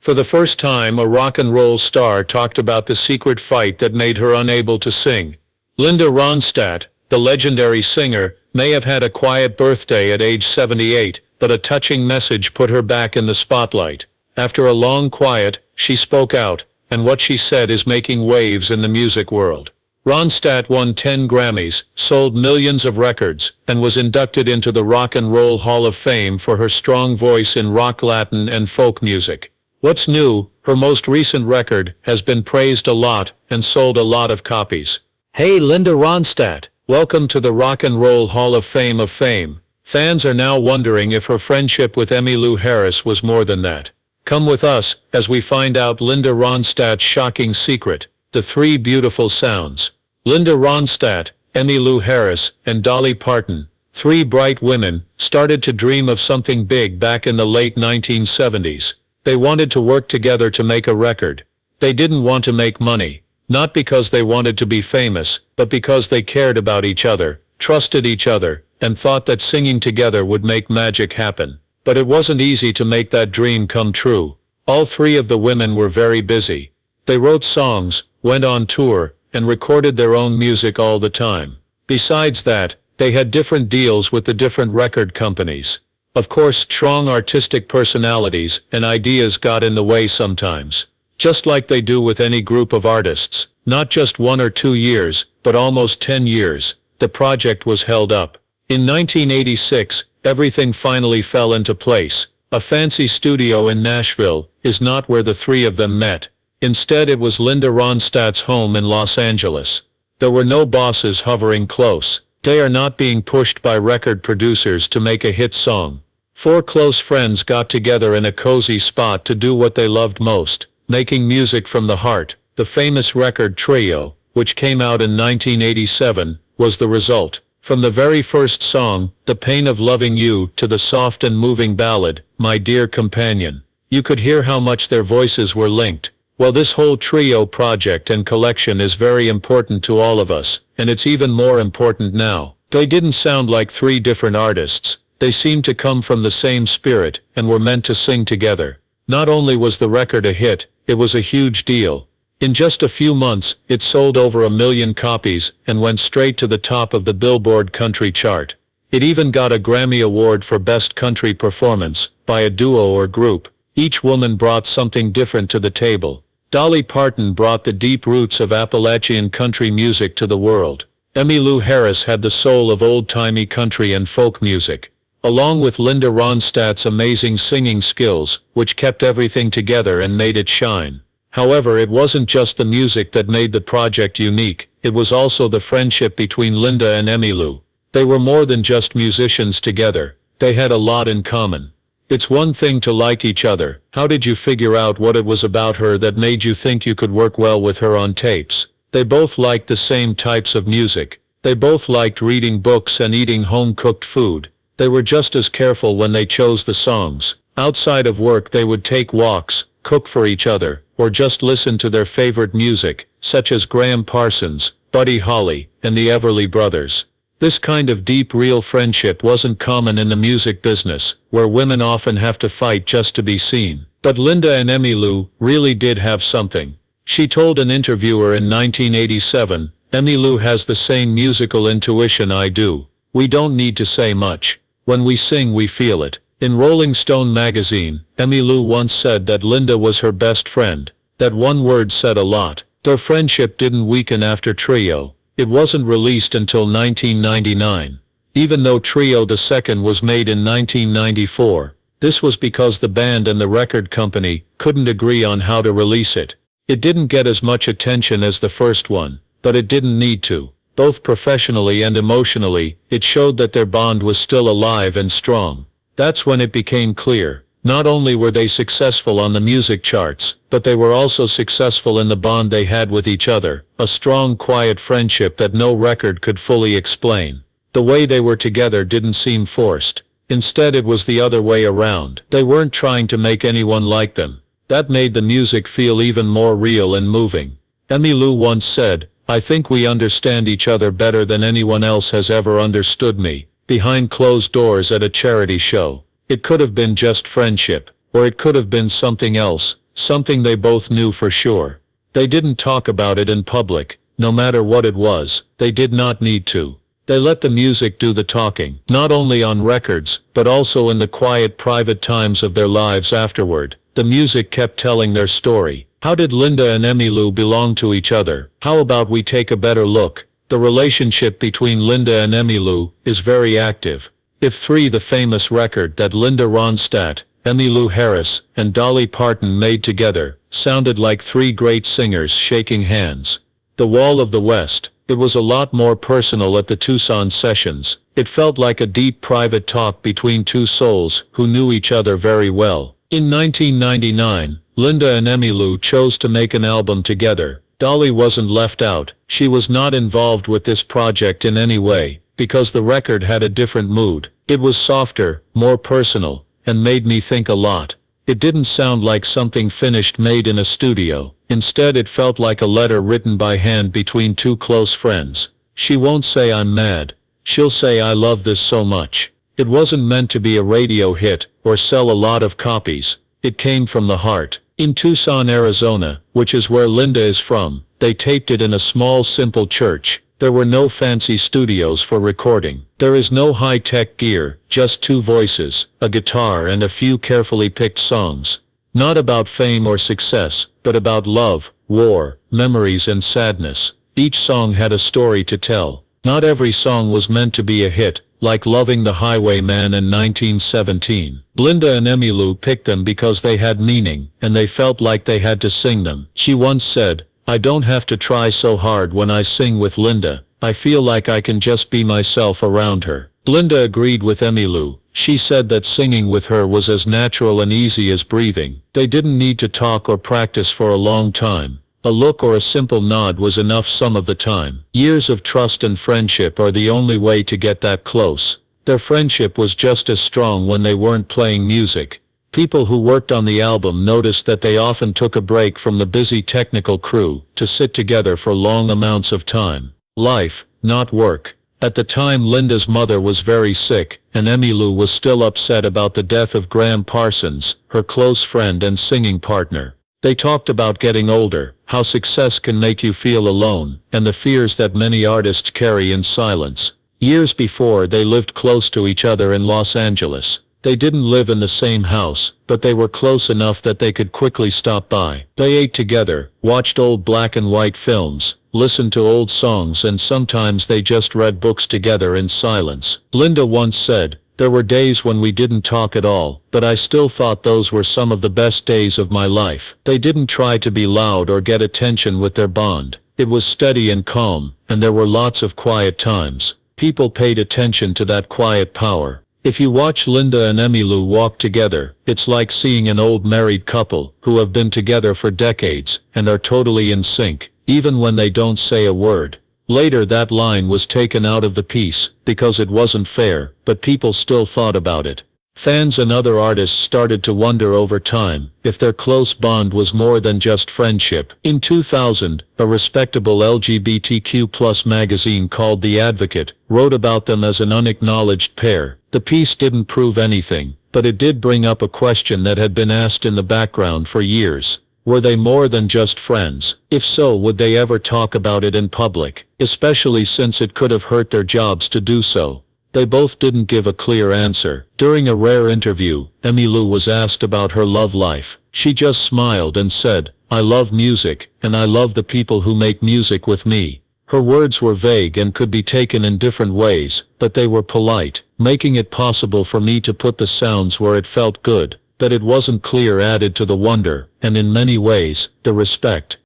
For the first time, a rock and roll star talked about the secret fight that made her unable to sing. Linda Ronstadt, the legendary singer, may have had a quiet birthday at age 78, but a touching message put her back in the spotlight. After a long quiet, she spoke out, and what she said is making waves in the music world. Ronstadt won 10 Grammys, sold millions of records, and was inducted into the Rock and Roll Hall of Fame for her strong voice in rock, Latin, and folk music. What's new, her most recent record has been praised a lot and sold a lot of copies. Hey Linda Ronstadt, welcome to the Rock and Roll Hall of Fame of Fame. Fans are now wondering if her friendship with Emmylou Harris was more than that. Come with us as we find out Linda Ronstadt's shocking secret, the 3 beautiful sounds. Linda Ronstadt, Emmylou Harris, and Dolly Parton, 3 bright women, started to dream of something big back in the late 1970s. They wanted to work together to make a record. They didn't want to make money, not because they wanted to be famous, but because they cared about each other, trusted each other, and thought that singing together would make magic happen. But it wasn't easy to make that dream come true. All 3 of the women were very busy. They wrote songs, went on tour, and recorded their own music all the time. Besides that, they had different deals with the different record companies. Of course, strong artistic personalities and ideas got in the way sometimes. Just like they do with any group of artists, not just 1 or 2 years, but almost 10 years, the project was held up. In 1986, everything finally fell into place. A fancy studio in Nashville is not where the 3 of them met. Instead, it was Linda Ronstadt's home in Los Angeles. There were no bosses hovering close. They are not being pushed by record producers to make a hit song. 4 close friends got together in a cozy spot to do what they loved most, making music from the heart. The famous record Trio, which came out in 1987, was the result. From the very first song, The Pain of Loving You, to the soft and moving ballad, My Dear Companion, you could hear how much their voices were linked. Well, this whole Trio project and collection is very important to all of us, and it's even more important now. They didn't sound like 3 different artists. They seemed to come from the same spirit, and were meant to sing together. Not only was the record a hit, it was a huge deal. In just a few months, it sold over 1 million copies, and went straight to the top of the Billboard country chart. It even got a Grammy Award for Best Country Performance, by a duo or group. Each woman brought something different to the table. Dolly Parton brought the deep roots of Appalachian country music to the world. Emmylou Harris had the soul of old-timey country and folk music, along with Linda Ronstadt's amazing singing skills, which kept everything together and made it shine. However, it wasn't just the music that made the project unique, it was also the friendship between Linda and Emmylou. They were more than just musicians together, they had a lot in common. It's one thing to like each other. How did you figure out what it was about her that made you think you could work well with her on tapes? They both liked the same types of music. They both liked reading books and eating home-cooked food. They were just as careful when they chose the songs. Outside of work they would take walks, cook for each other, or just listen to their favorite music, such as Graham Parsons, Buddy Holly, and the Everly Brothers. This kind of deep, real friendship wasn't common in the music business, where women often have to fight just to be seen. But Linda and Emmylou really did have something. She told an interviewer in 1987, "Emmylou has the same musical intuition I do. We don't need to say much. When we sing we feel it." In Rolling Stone magazine, Emmylou once said that Linda was her best friend. That one word said a lot. Their friendship didn't weaken after Trio. It wasn't released until 1999. Even though Trio II was made in 1994, this was because the band and the record company couldn't agree on how to release it. It didn't get as much attention as the first one, but it didn't need to. Both professionally and emotionally, it showed that their bond was still alive and strong. That's when it became clear. Not only were they successful on the music charts, but they were also successful in the bond they had with each other, a strong, quiet friendship that no record could fully explain. The way they were together didn't seem forced. Instead, it was the other way around. They weren't trying to make anyone like them. That made the music feel even more real and moving. Emmylou once said, "I think we understand each other better than anyone else has ever understood me," behind closed doors at a charity show. It could have been just friendship, or it could have been something else, something they both knew for sure. They didn't talk about it in public, no matter what it was, they did not need to. They let the music do the talking, not only on records, but also in the quiet private times of their lives afterward. The music kept telling their story. How did Linda and Emmylou belong to each other? How about we take a better look? The relationship between Linda and Emmylou is very active. If 3, the famous record that Linda Ronstadt, Emmylou Harris, and Dolly Parton made together, sounded like 3 great singers shaking hands. The Wall of the West. It was a lot more personal at the Tucson sessions. It felt like a deep private talk between 2 souls who knew each other very well. In 1999, Linda and Emmylou chose to make an album together. Dolly wasn't left out. She was not involved with this project in any way, because the record had a different mood. It was softer, more personal, and made me think a lot. It didn't sound like something finished made in a studio. Instead, it felt like a letter written by hand between 2 close friends. She won't say I'm mad. She'll say I love this so much. It wasn't meant to be a radio hit or sell a lot of copies. It came from the heart. In Tucson, Arizona, which is where Linda is from, they taped it in a small simple church. There were no fancy studios for recording. There is no high-tech gear, just 2 voices, a guitar and a few carefully picked songs. Not about fame or success, but about love, war, memories and sadness. Each song had a story to tell. Not every song was meant to be a hit, like Loving the Highwayman in 1917. Linda and Emmylou picked them because they had meaning, and they felt like they had to sing them. She once said, "I don't have to try so hard when I sing with Linda. I feel like I can just be myself around her." Linda agreed with Emmylou. She said that singing with her was as natural and easy as breathing. They didn't need to talk or practice for a long time. A look or a simple nod was enough some of the time. Years of trust and friendship are the only way to get that close. Their friendship was just as strong when they weren't playing music. People who worked on the album noticed that they often took a break from the busy technical crew to sit together for long amounts of time. Life, not work. At the time, Linda's mother was very sick, and Emmylou was still upset about the death of Graham Parsons, her close friend and singing partner. They talked about getting older, how success can make you feel alone, and the fears that many artists carry in silence. Years before, they lived close to each other in Los Angeles. They didn't live in the same house, but they were close enough that they could quickly stop by. They ate together, watched old black and white films, listened to old songs, and sometimes they just read books together in silence. Linda once said, "There were days when we didn't talk at all, but I still thought those were some of the best days of my life." They didn't try to be loud or get attention with their bond. It was steady and calm, and there were lots of quiet times. People paid attention to that quiet power. If you watch Linda and Emmylou walk together, it's like seeing an old married couple who have been together for decades and are totally in sync, even when they don't say a word. Later, that line was taken out of the piece because it wasn't fair, but people still thought about it. Fans and other artists started to wonder over time if their close bond was more than just friendship. In 2000, a respectable LGBTQ+ magazine called The Advocate wrote about them as an unacknowledged pair. The piece didn't prove anything, but it did bring up a question that had been asked in the background for years. Were they more than just friends? If so, would they ever talk about it in public, especially since it could have hurt their jobs to do so? They both didn't give a clear answer. During a rare interview, Emmylou was asked about her love life. She just smiled and said, "I love music, and I love the people who make music with me." Her words were vague and could be taken in different ways, but they were polite, making it possible for me to put the sounds where it felt good. That it wasn't clear added to the wonder, and in many ways, the respect.